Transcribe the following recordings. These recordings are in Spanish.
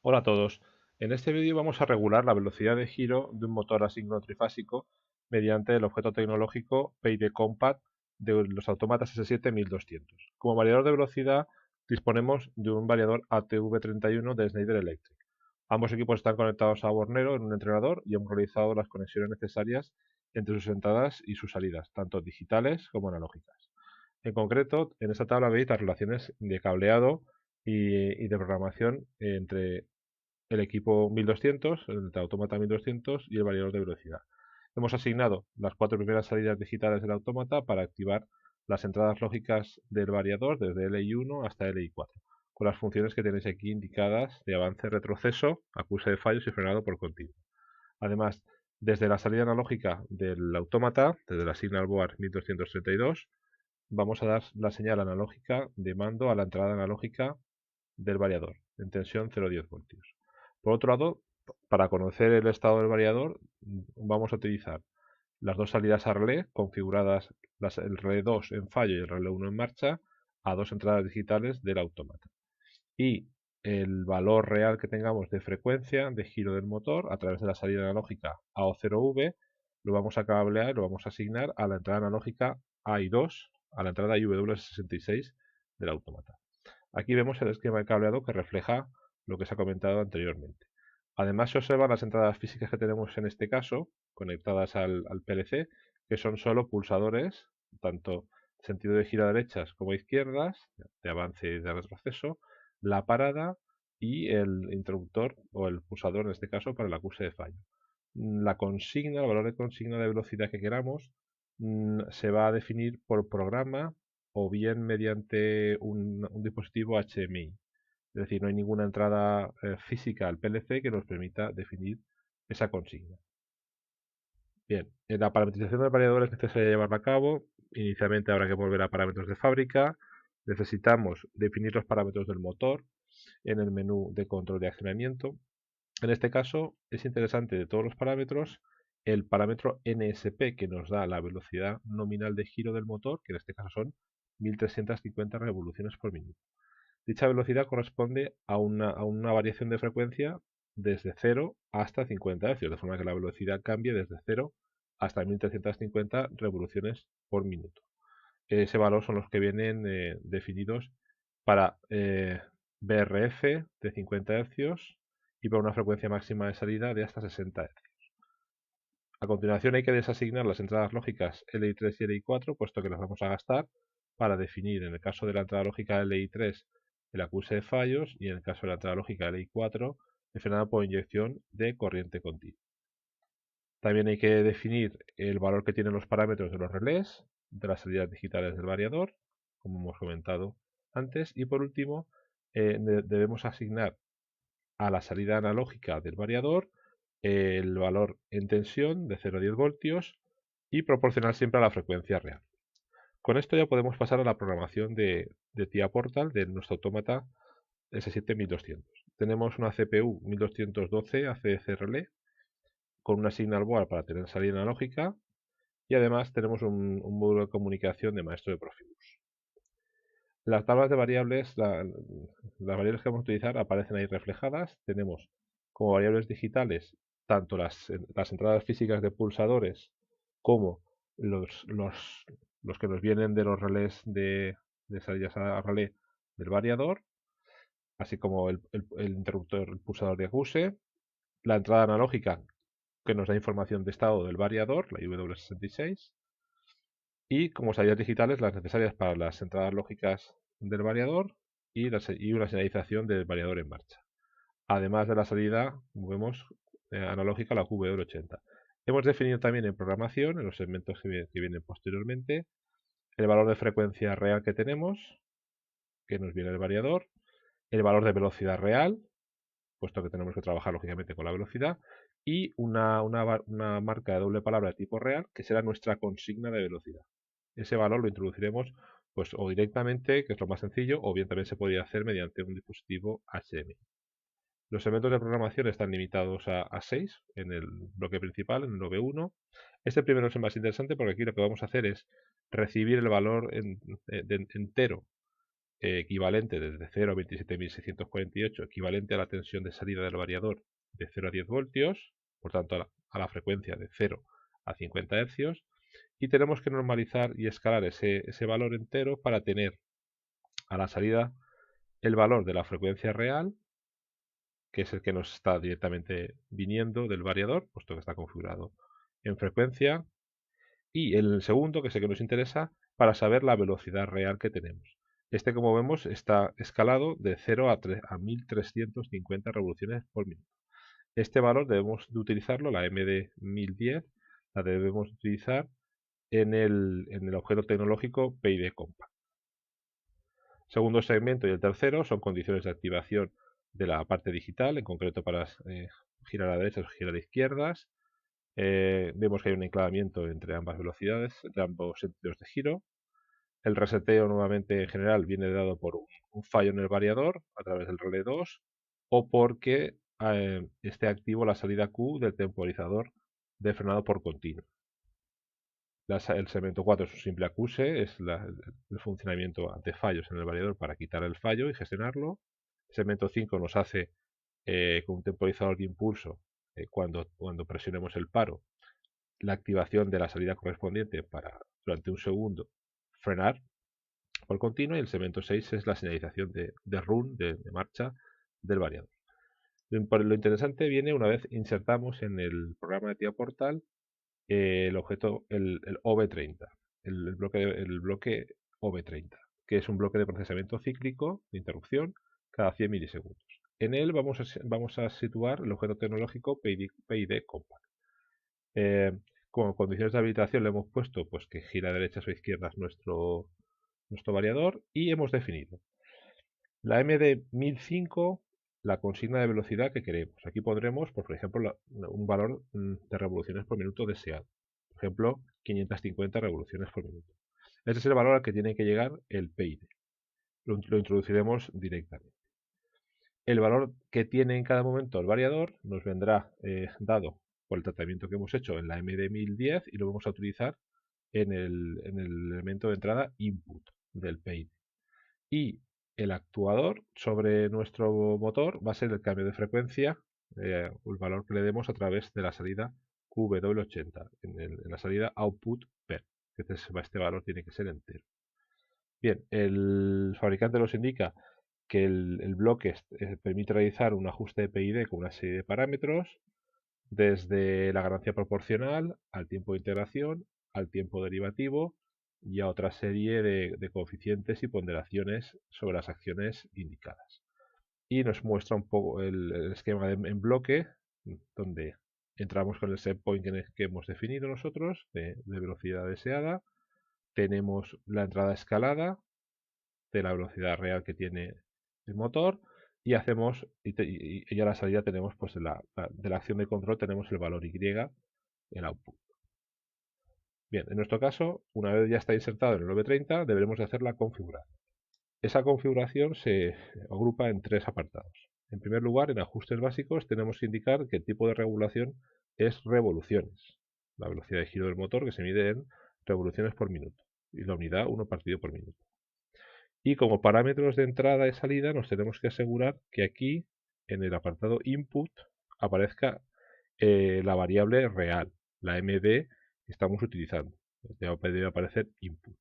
Hola a todos. En este vídeo vamos a regular la velocidad de giro de un motor asíncrono trifásico mediante el objeto tecnológico PID Compact de los autómatas S7 1200. Como variador de velocidad disponemos de un variador ATV31 de Schneider Electric. Ambos equipos están conectados a Bornero en un entrenador y hemos realizado las conexiones necesarias entre sus entradas y sus salidas, tanto digitales como analógicas. En concreto, en esta tabla veis las relaciones de cableado y de programación entre el equipo 1200, el autómata 1200 y el variador de velocidad. Hemos asignado las 4 primeras salidas digitales del autómata para activar las entradas lógicas del variador desde LI1 hasta LI4, con las funciones que tenéis aquí indicadas de avance, retroceso, acuse de fallos y frenado por continuo. Además, desde la salida analógica del autómata, desde la Signal Board 1232, vamos a dar la señal analógica de mando a la entrada analógica del variador en tensión 0,10 voltios. Por otro lado, para conocer el estado del variador, vamos a utilizar las dos salidas a relé configuradas, el relé 2 en fallo y el relé 1 en marcha, a dos entradas digitales del autómata. Y el valor real que tengamos de frecuencia de giro del motor a través de la salida analógica AO0V lo vamos a cablear, lo vamos a asignar a la entrada analógica AI2, a la entrada IW66 del autómata. Aquí vemos el esquema de cableado que refleja lo que se ha comentado anteriormente. Además se observan las entradas físicas que tenemos en este caso, conectadas al PLC, que son solo pulsadores, tanto sentido de giro a derechas como a izquierdas, de avance y de retroceso, la parada y el interruptor o el pulsador en este caso para el acuse de fallo. La consigna, el valor de consigna de velocidad que queramos, se va a definir por programa o bien mediante un dispositivo HMI. Es decir, no hay ninguna entrada física al PLC que nos permita definir esa consigna. Bien, en la parametrización del variador es necesario llevarla a cabo. Inicialmente habrá que volver a parámetros de fábrica. Necesitamos definir los parámetros del motor en el menú de control de accionamiento. En este caso es interesante de todos los parámetros el parámetro NSP que nos da la velocidad nominal de giro del motor, que en este caso son 1350 revoluciones por minuto. Dicha velocidad corresponde a una variación de frecuencia desde 0 hasta 50 Hz, de forma que la velocidad cambie desde 0 hasta 1350 revoluciones por minuto. Ese valor son los que vienen definidos para VRF de 50 Hz y para una frecuencia máxima de salida de hasta 60 Hz. A continuación hay que desasignar las entradas lógicas LI3 y LI4, puesto que las vamos a gastar para definir, en el caso de la entrada lógica LI3, el acuse de fallos y en el caso de la entrada lógica LI4, el frenado por inyección de corriente continua. También hay que definir el valor que tienen los parámetros de los relés, de las salidas digitales del variador, como hemos comentado antes, y por último debemos asignar a la salida analógica del variador el valor en tensión de 0,10 voltios y proporcional siempre a la frecuencia real. Con esto ya podemos pasar a la programación de TIA Portal de nuestro autómata S7 1200. Tenemos una CPU 1212 ACC Relay con una Signal Board para tener salida analógica y además tenemos un módulo de comunicación de maestro de Profibus. Las tablas de variables, las variables que vamos a utilizar aparecen ahí reflejadas. Tenemos como variables digitales tanto las entradas físicas de pulsadores como los que nos vienen de los relés de salidas a relé del variador, así como el interruptor, el pulsador de acuse, la entrada analógica que nos da información de estado del variador, la IW66, y como salidas digitales las necesarias para las entradas lógicas del variador y una señalización del variador en marcha. Además de la salida, como vemos, analógica, la QV80. Hemos definido también en programación, en los segmentos que vienen posteriormente, el valor de frecuencia real que tenemos, que nos viene del variador, el valor de velocidad real, puesto que tenemos que trabajar lógicamente con la velocidad, y una marca de doble palabra de tipo real, que será nuestra consigna de velocidad. Ese valor lo introduciremos pues o directamente, que es lo más sencillo, o bien también se podría hacer mediante un dispositivo HMI. Los elementos de programación están limitados a 6 en el bloque principal, en el V1. Este primero es el más interesante porque aquí lo que vamos a hacer es recibir el valor entero equivalente desde 0 a 27.648, equivalente a la tensión de salida del variador de 0 a 10 voltios, por tanto a la frecuencia de 0 a 50 hercios, y tenemos que normalizar y escalar ese valor entero para tener a la salida el valor de la frecuencia real, que es el que nos está directamente viniendo del variador, puesto que está configurado en frecuencia, y el segundo, que es el que nos interesa, para saber la velocidad real que tenemos. Este, como vemos, está escalado de 0 a 1350 revoluciones por minuto. Este valor debemos de utilizarlo, la MD 1010, la debemos utilizar en el objeto tecnológico PID Compact. Segundo segmento y el tercero son condiciones de activación de la parte digital, en concreto para girar a la derecha o girar a la izquierda. Vemos que hay un enclavamiento entre ambas velocidades, entre ambos sentidos de giro. El reseteo nuevamente en general viene dado por un fallo en el variador a través del relé 2 o porque esté activo la salida Q del temporizador de frenado por continuo. El segmento 4 es un simple acuse, es el funcionamiento ante fallos en el variador para quitar el fallo y gestionarlo. El segmento 5 nos hace con un temporizador de impulso cuando presionemos el paro la activación de la salida correspondiente para durante un segundo frenar por continuo, y el segmento 6 es la señalización de run, de marcha del variador. Lo interesante viene una vez insertamos en el programa de TIA Portal el objeto, el OV30, el bloque OV30, que es un bloque de procesamiento cíclico de interrupción cada 100 milisegundos. En él vamos a situar el objeto tecnológico PID Compact. Como condiciones de habilitación le hemos puesto pues, que gira a derechas o izquierdas nuestro variador, y hemos definido la MD 1005, la consigna de velocidad que queremos. Aquí pondremos, por ejemplo, un valor de revoluciones por minuto deseado. Por ejemplo, 550 revoluciones por minuto. Ese es el valor al que tiene que llegar el PID. Lo introduciremos directamente. El valor que tiene en cada momento el variador nos vendrá dado por el tratamiento que hemos hecho en la MD 1010 y lo vamos a utilizar en el elemento de entrada input del PID. Y el actuador sobre nuestro motor va a ser el cambio de frecuencia, el valor que le demos a través de la salida QW80, en la salida output per. Este valor tiene que ser entero. Bien, el fabricante nos indica que el bloque permite realizar un ajuste de PID con una serie de parámetros, desde la ganancia proporcional al tiempo de integración, al tiempo derivativo y a otra serie de coeficientes y ponderaciones sobre las acciones indicadas. Y nos muestra un poco el esquema en bloque, donde entramos con el set point que hemos definido nosotros de velocidad deseada. Tenemos la entrada escalada de la velocidad real que tiene el motor, y hacemos y a la salida tenemos pues de la acción de control tenemos el valor Y, el output. Bien, en nuestro caso, una vez ya está insertado en el 930, deberemos de hacer la configuración. Esa configuración se agrupa en tres apartados. En primer lugar, en ajustes básicos tenemos que indicar que el tipo de regulación es revoluciones, la velocidad de giro del motor que se mide en revoluciones por minuto, y la unidad 1 partido por minuto. Y como parámetros de entrada y salida nos tenemos que asegurar que aquí, en el apartado input, aparezca la variable real, la MD que estamos utilizando. Debe aparecer input.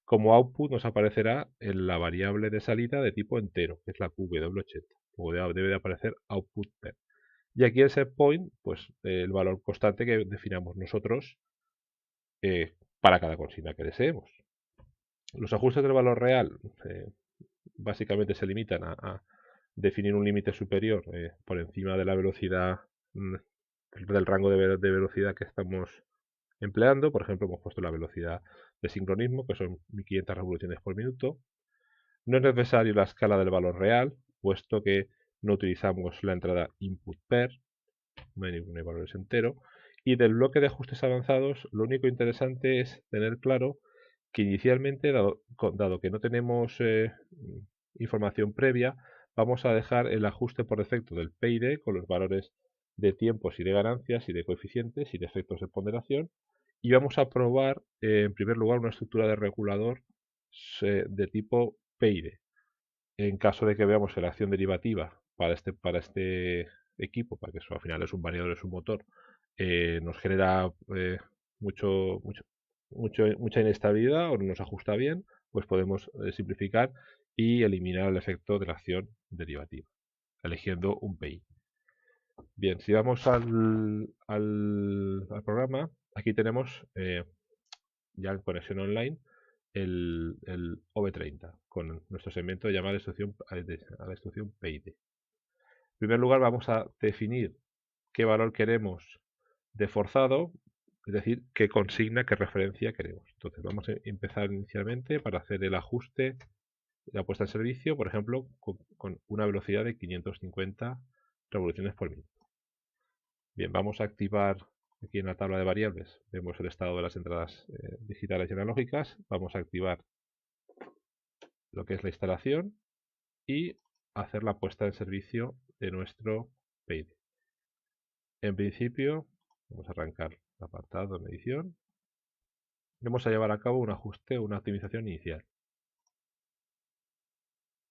Como output nos aparecerá en la variable de salida de tipo entero, que es la QW80. Luego debe de aparecer output per. Y aquí el set point, pues el valor constante que definamos nosotros para cada consigna que deseemos. Los ajustes del valor real básicamente se limitan a definir un límite superior por encima de la velocidad del rango de velocidad que estamos empleando. Por ejemplo, hemos puesto la velocidad de sincronismo, que son 1500 revoluciones por minuto. No es necesario la escala del valor real, puesto que no utilizamos la entrada input per, no hay ningún valor entero. Y del bloque de ajustes avanzados, lo único interesante es tener claro que inicialmente, dado que no tenemos información previa, vamos a dejar el ajuste por defecto del PID con los valores de tiempos y de ganancias y de coeficientes y de efectos de ponderación, y vamos a probar en primer lugar una estructura de regulador de tipo PID. En caso de que veamos que la acción derivativa para este equipo, para que eso al final es un variador, es un motor, nos genera mucha inestabilidad o no nos ajusta bien, pues podemos simplificar y eliminar el efecto de la acción derivativa, eligiendo un PI. Bien, si vamos al programa, aquí tenemos ya en conexión online el OV30 con nuestro segmento llamado a la instrucción PID. En primer lugar vamos a definir qué valor queremos de forzado, es decir, qué consigna, qué referencia queremos. Entonces vamos a empezar inicialmente para hacer el ajuste, la puesta en servicio, por ejemplo, con una velocidad de 550 revoluciones por minuto. Bien, vamos a activar aquí en la tabla de variables, vemos el estado de las entradas digitales y analógicas. Vamos a activar lo que es la instalación y hacer la puesta en servicio de nuestro PID. En principio, vamos a arrancar el apartado de medición. Vamos a llevar a cabo un ajuste, una optimización inicial.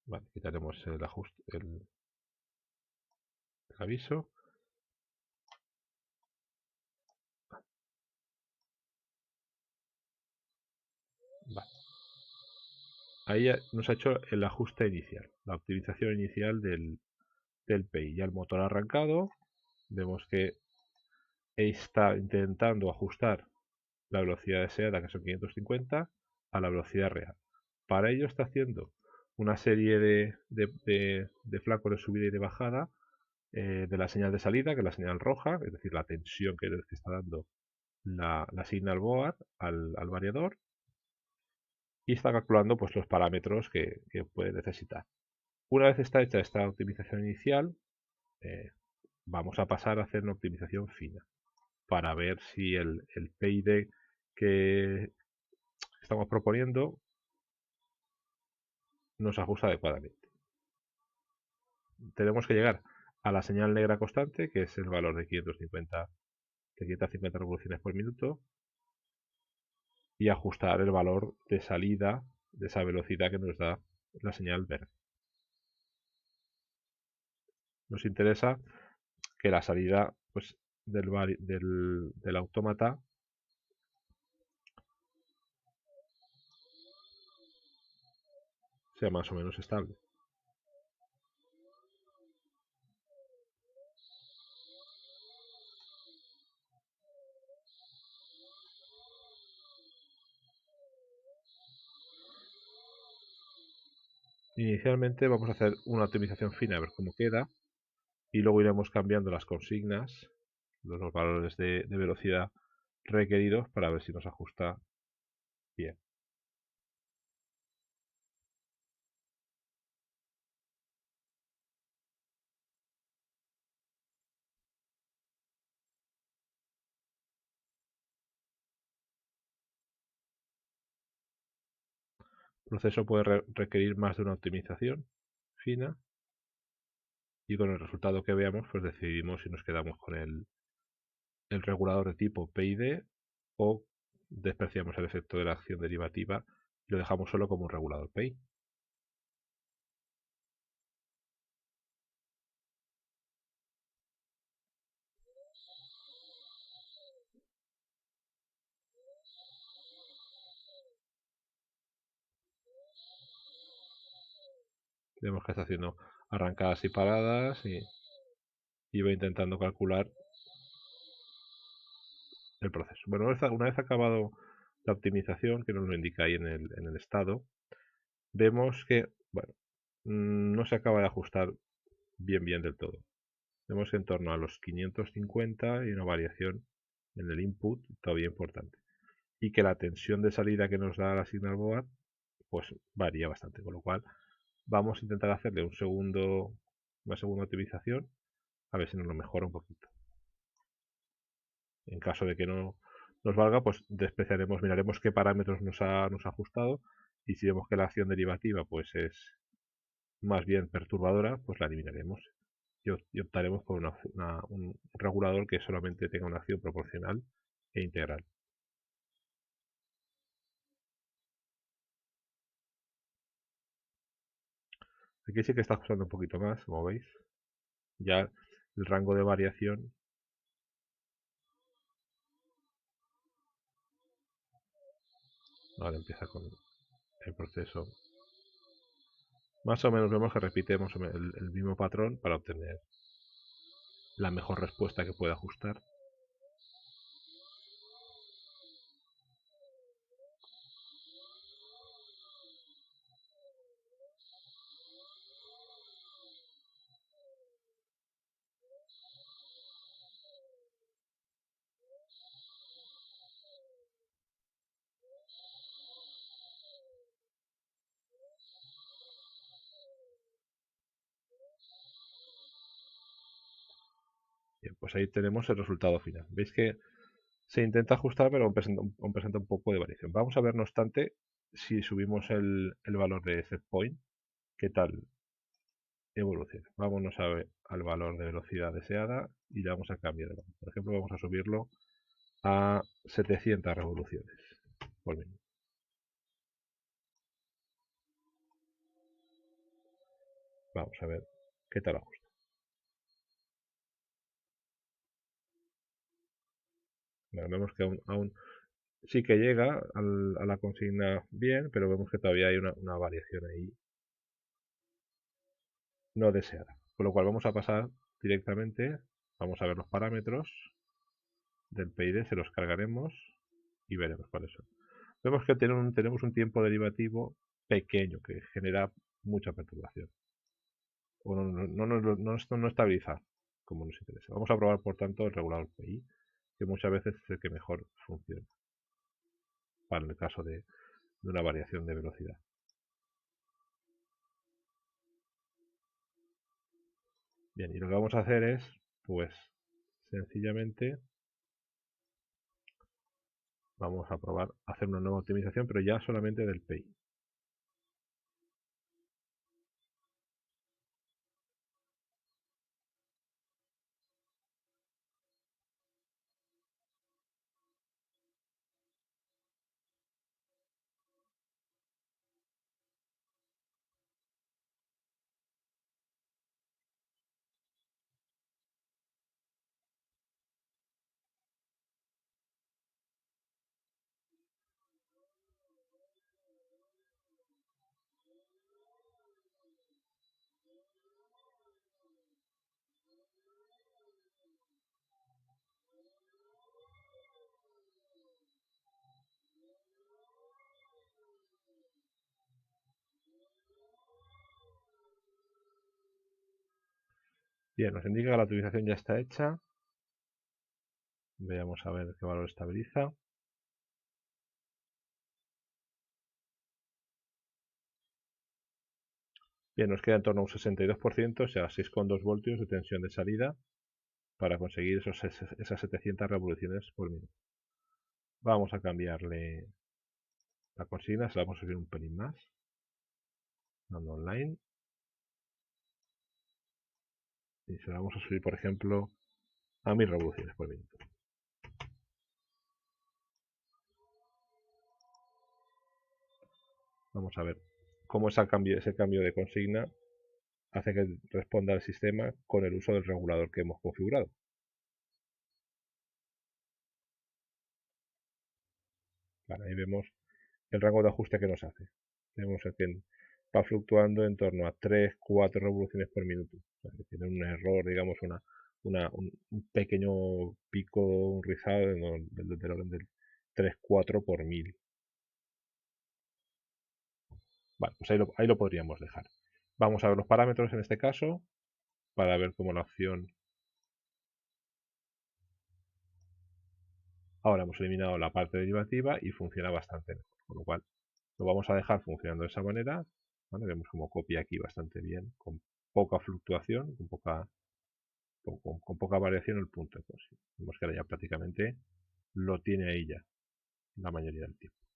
Vale, quitaremos el ajuste, el aviso. Vale. Ahí ya nos ha hecho el ajuste inicial, la optimización inicial del PI. Ya el motor ha arrancado. Vemos que está intentando ajustar la velocidad deseada, que son 550, a la velocidad real. Para ello está haciendo una serie de flacos de subida y de bajada de la señal de salida, que es la señal roja, es decir, la tensión que está dando la signal board al variador, y está calculando pues, los parámetros que puede necesitar. Una vez está hecha esta optimización inicial, vamos a pasar a hacer una optimización fina para ver si el PID que estamos proponiendo nos ajusta adecuadamente. Tenemos que llegar a la señal negra constante, que es el valor de 550 revoluciones por minuto, y ajustar el valor de salida de esa velocidad que nos da la señal verde. Nos interesa que la salida pues, del autómata sea más o menos estable. Inicialmente vamos a hacer una optimización fina a ver cómo queda y luego iremos cambiando las consignas, los valores de velocidad requeridos para ver si nos ajusta bien. El proceso puede requerir más de una optimización fina y con el resultado que veamos pues decidimos si nos quedamos con el regulador de tipo PID o despreciamos el efecto de la acción derivativa y lo dejamos solo como un regulador PI. Vemos que está haciendo arrancadas y paradas y va intentando calcular el proceso. Bueno, una vez acabado la optimización, que nos lo indica ahí en el estado, vemos que bueno, no se acaba de ajustar bien del todo. Vemos que en torno a los 550 hay una variación en el input todavía importante. Y que la tensión de salida que nos da la signal board pues varía bastante, con lo cual vamos a intentar hacerle una segunda optimización a ver si nos lo mejora un poquito. En caso de que no nos valga, pues despreciaremos, miraremos qué parámetros nos ha ajustado y si vemos que la acción derivativa pues es más bien perturbadora, pues la eliminaremos y optaremos por un regulador que solamente tenga una acción proporcional e integral. Aquí sí que está ajustando un poquito más, como veis. Ya el rango de variación. Ahora empieza con el proceso. Más o menos vemos que repite más o menos el mismo patrón para obtener la mejor respuesta que pueda ajustar. Bien, pues ahí tenemos el resultado final. Veis que se intenta ajustar, pero aún presenta un poco de variación. Vamos a ver, no obstante, si subimos el valor de set point, qué tal evoluciona. Vámonos al valor de velocidad deseada y le vamos a cambiar. Por ejemplo, vamos a subirlo a 700 revoluciones por minuto. Vamos a ver qué tal ajusta. Bueno, vemos que aún sí que llega a la consigna bien, pero vemos que todavía hay una variación ahí no deseada. Con lo cual vamos a pasar directamente, vamos a ver los parámetros del PID, se los cargaremos y veremos cuáles son. Vemos que tenemos un tiempo derivativo pequeño que genera mucha perturbación. O no estabiliza como nos interesa. Vamos a probar, por tanto, el regulador PI, que muchas veces es el que mejor funciona para el caso de una variación de velocidad. Bien, y lo que vamos a hacer es, pues, sencillamente vamos a probar hacer una nueva optimización, pero ya solamente del PI. Bien, nos indica que la optimización ya está hecha. Veamos a ver qué valor estabiliza. Bien, nos queda en torno a un 62%, o sea, 6,2 voltios de tensión de salida para conseguir esas 700 revoluciones por minuto. Vamos a cambiarle la consigna, se la vamos a subir un pelín más, dando online. Y se la vamos a subir, por ejemplo, a 1000 revoluciones por minuto. Vamos a ver cómo ese cambio de consigna hace que responda al sistema con el uso del regulador que hemos configurado. Vale, ahí vemos el rango de ajuste que nos hace. Vemos que va fluctuando en torno a 3-4 revoluciones por minuto. O sea, que tiene un error, digamos, un pequeño pico, un rizado del orden del 3-4 por 1000. Vale, pues ahí lo podríamos dejar. Vamos a ver los parámetros en este caso para ver cómo la opción. Ahora hemos eliminado la parte derivativa y funciona bastante mejor. Con lo cual lo vamos a dejar funcionando de esa manera. ¿Vale? Vemos como copia aquí bastante bien, con poca fluctuación, con poca variación el punto de consigna. Vemos que ahora ya prácticamente lo tiene ahí ya la mayoría del tiempo.